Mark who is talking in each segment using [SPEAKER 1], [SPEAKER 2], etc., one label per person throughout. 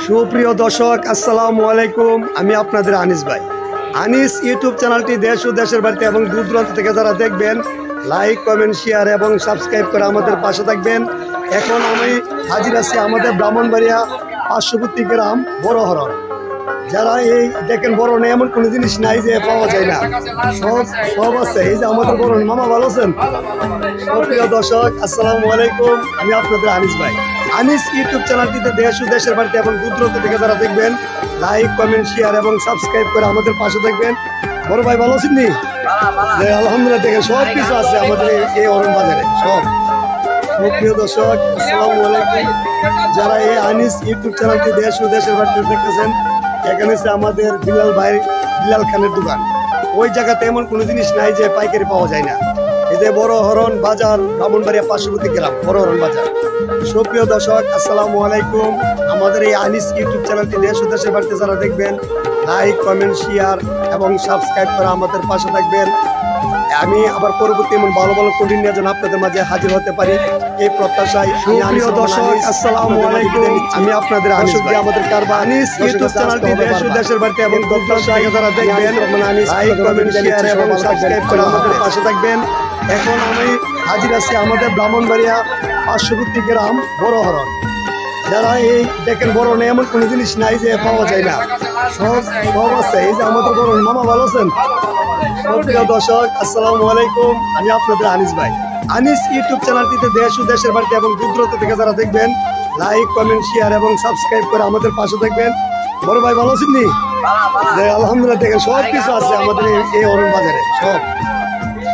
[SPEAKER 1] সুপ্রিয় দর্শক, আসসালামু আলাইকুম। আমি আপনাদের আনিস ভাই। আনিস ইউটিউব চ্যানেলটি দেশ ও দেশের বাড়িতে এবং দূর দূরান্ত থেকে যারা দেখবেন, লাইক, কমেন্ট, শেয়ার এবং সাবস্ক্রাইব করে আমাদের পাশে থাকবেন। এখন আমি হাজির আছি আমাদের ব্রাহ্মণবাড়িয়া পার্শ্ববর্তী গ্রাম বড়হরণ। যারা এই দেখেন, বরণে এমন কোনো জিনিস নাই যে পাওয়া যায় না, সব আছে। এই যে আমাদের বরণ, মামা ভালো আছেন? সুপ্রিয় দর্শক, আসসালামু আলাইকুম। আমি আপনাদের আনিস ভাই। আনিস ইউটিউব চ্যানেলটিতে দেশ ও দেশের বাড়িতে এবং দূর দূরান্ত থেকে যারা দেখবেন, লাইক, কমেন্ট, শেয়ার এবং সাবস্ক্রাইব করে আমাদের পাশে থাকবেন। বড় ভাই ভালো আছেন নি? আলহামদুলিল্লাহ। দেখেন সব কিছু আছে আমাদের এই অরণ বাজারে সব। সুপ্রিয় দর্শক, আসসালামু আলাইকুম। যারা এই আনিস ইউটিউব চ্যানেলটি দেশ ও দেশের বাড়িতে দেখতেছেন, এখানে হচ্ছে আমাদের বিলাল খানের দোকান। ওই জায়গাতে এমন কোনো জিনিস নাই যে পাইকারি পাওয়া যায় না। এই যে বড়হরণ বাজার, ব্রাহ্মণবাড়িয়া পার্শ্ববর্তী গ্রাম বড়হরণ বাজার। সুপ্রিয় দর্শক, আসসালামু আলাইকুম। আমাদের এই আনিস ইউটিউব চ্যানেলটি দেশ ও দেশের বাড়িতে যারা দেখবেন, লাইক, কমেন্ট, শেয়ার এবং সাবস্ক্রাইব করে আমাদের পাশে থাকবেন। আমি আবার পরবর্তী এমন ভালো ভালো কন্টেন্ট নিয়ে যেন আপনাদের মাঝে হাজির হতে পারি, এই প্রত্যাশায়। সুপ্রিয় দর্শক, আসসালামু আলাইকুম। আমি আপনাদের আনিস ভাই। আমাদের কারবার আনিস ইউটিউব চ্যানেলটি দেশ ও দেশের বাড়িতে এবং দূর দূরান্ত থেকে যারা দেখবেন, লাইক, কমেন্ট, শেয়ার এবং সাবস্ক্রাইব করে আমাদের পাশে থাকবেন। এখন আমি হাজির আছি আমাদের ব্রাহ্মণবাড়িয়া পার্শ্ববর্তী গ্রাম বড়হরণ। যারা এই দেখেন, বরণে এমন কোনো জিনিস নাই যে পাওয়া যায় না, সব আছে। এই যে আমাদের বরণ, মামা ভালো আছেন? সুপ্রিয় দর্শক, আসসালামু আলাইকুম। আমি আপনাদের আনিস ভাই। আনিস ইউটিউব চ্যানেলটিতে দেশ ও দেশের বাড়িতে এবং দূর দূরান্ত থেকে যারা দেখবেন, লাইক, কমেন্ট, শেয়ার এবং সাবস্ক্রাইব করে আমাদের পাশে থাকবেন। বড় ভাই ভালো আছেন নি? আলহামদুলিল্লাহ। দেখেন সব কিছু আছে আমাদের এই অরণ বাজারে সব।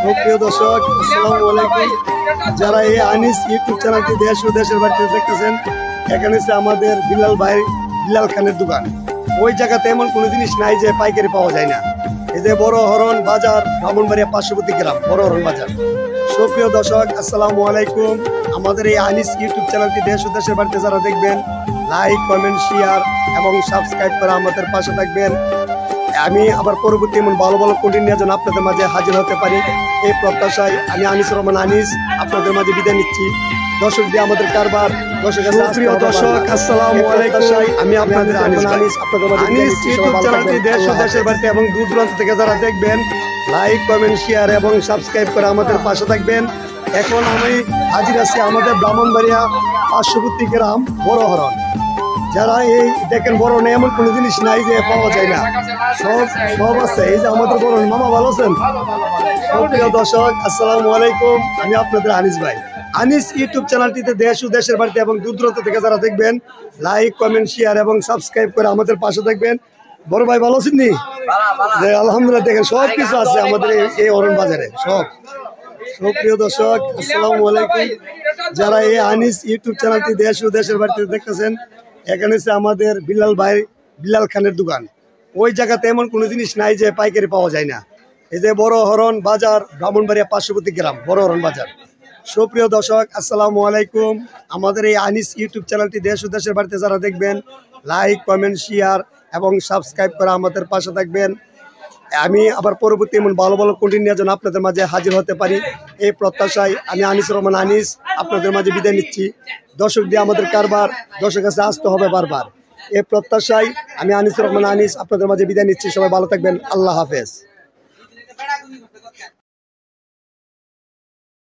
[SPEAKER 1] সুপ্রিয় দর্শক, আসসালামু আলাইকুম। যারা এই আনিস ইউটিউব চ্যানেলটি দেশ ও দেশের বাড়িতে দেখতেছেন, এখানে হচ্ছে আমাদের বিলাল খানের দোকান। ওই জায়গাতে এমন কোনো জিনিস নাই যে পাইকারি পাওয়া যায় না। এই যে বড়হরণ বাজার, ব্রাহ্মণবাড়িয়া পার্শ্ববর্তী গ্রাম বড়হরণ বাজার। সুপ্রিয় দর্শক, আসসালামু আলাইকুম। আমাদের এই আনিস ইউটিউব চ্যানেলটি দেশ ও দেশের বাড়িতে যারা দেখবেন, লাইক, কমেন্ট, শেয়ার এবং সাবস্ক্রাইব করে আমাদের পাশে থাকবেন। আমি আবার পরবর্তী এমন ভালো ভালো কন্টেন্ট নিয়ে যেন আপনাদের মাঝে হাজির হতে পারি, এই প্রত্যাশায় আমি আনিস রহমান আনিস আপনাদের মাঝে বিদায় নিচ্ছি। দর্শক দিয়ে আমাদের কারবার, প্রিয় দর্শক, আসসালামু আলাইকুম। আমি আপনাদের আনিস আপনাদের মাঝে আনিস ইউটিউব চ্যানেলটি দেশ ও দেশের বাড়িতে এবং দূর দূরান্ত থেকে যারা দেখবেন, লাইক, কমেন্ট, শেয়ার এবং সাবস্ক্রাইব করে আমাদের পাশে থাকবেন। এখন আমি হাজির আছি আমাদের ব্রাহ্মণবাড়িয়া পার্শ্ববর্তী গ্রাম বড়হরণ। যারা এই দেখেন, বরণে এমন কোনো জিনিস নাই যে পাওয়া যায় না, সব আছে। এই যে আমাদের বরণ, মামা ভালো আছেন? সুপ্রিয় দর্শক, আসসালামু আলাইকুম। আমি আপনাদের আনিস ভাই। আনিস ইউটিউব চ্যানেলটিতে দেশ ও দেশের বাড়িতে এবং দূর দূরান্ত থেকে যারা দেখবেন, লাইক, কমেন্ট, শেয়ার এবং সাবস্ক্রাইব করে আমাদের পাশে থাকবেন। বড় ভাই ভালো আছেন নি? আলহামদুলিল্লাহ। দেখেন সব কিছু আছে আমাদের এই অরণ বাজারে সব। সুপ্রিয় দর্শক, আসসালামু আলাইকুম। যারা এই আনিস ইউটিউব চ্যানেলটি দেশ ও দেশের বাড়িতে দেখতেছেন, এখানে হচ্ছে আমাদের বিলাল খানের দোকান। ওই জায়গাতে এমন কোনো জিনিস নাই যে পাইকারি পাওয়া যায় না। এই যে বড়হরণ বাজার, ব্রাহ্মণবাড়িয়া পার্শ্ববর্তী গ্রাম বড়হরণ বাজার। সুপ্রিয় দর্শক, আসসালামু আলাইকুম। আমাদের এই আনিস ইউটিউব চ্যানেলটি দেশ ও দেশের বাড়িতে যারা দেখবেন, লাইক, কমেন্ট, শেয়ার এবং সাবস্ক্রাইব করে আমাদের পাশে থাকবেন। আমি আবার পরবর্তী এমন ভালো ভালো কন্টেন্ট নিয়ে যেন আপনাদের মাঝে হাজির হতে পারি, এই প্রত্যাশায় আমি আনিস রহমান আনিস আপনাদের মাঝে বিদায় নিচ্ছি। দর্শক দিয়ে আমাদের কারবার, দর্শকের কাছে আসতে হবে বারবার, এই প্রত্যাশায় আমি আনিস রহমান আনিস আপনাদের মাঝে বিদায় নিচ্ছি। সবাই ভালো থাকবেন। আল্লাহ হাফেজ।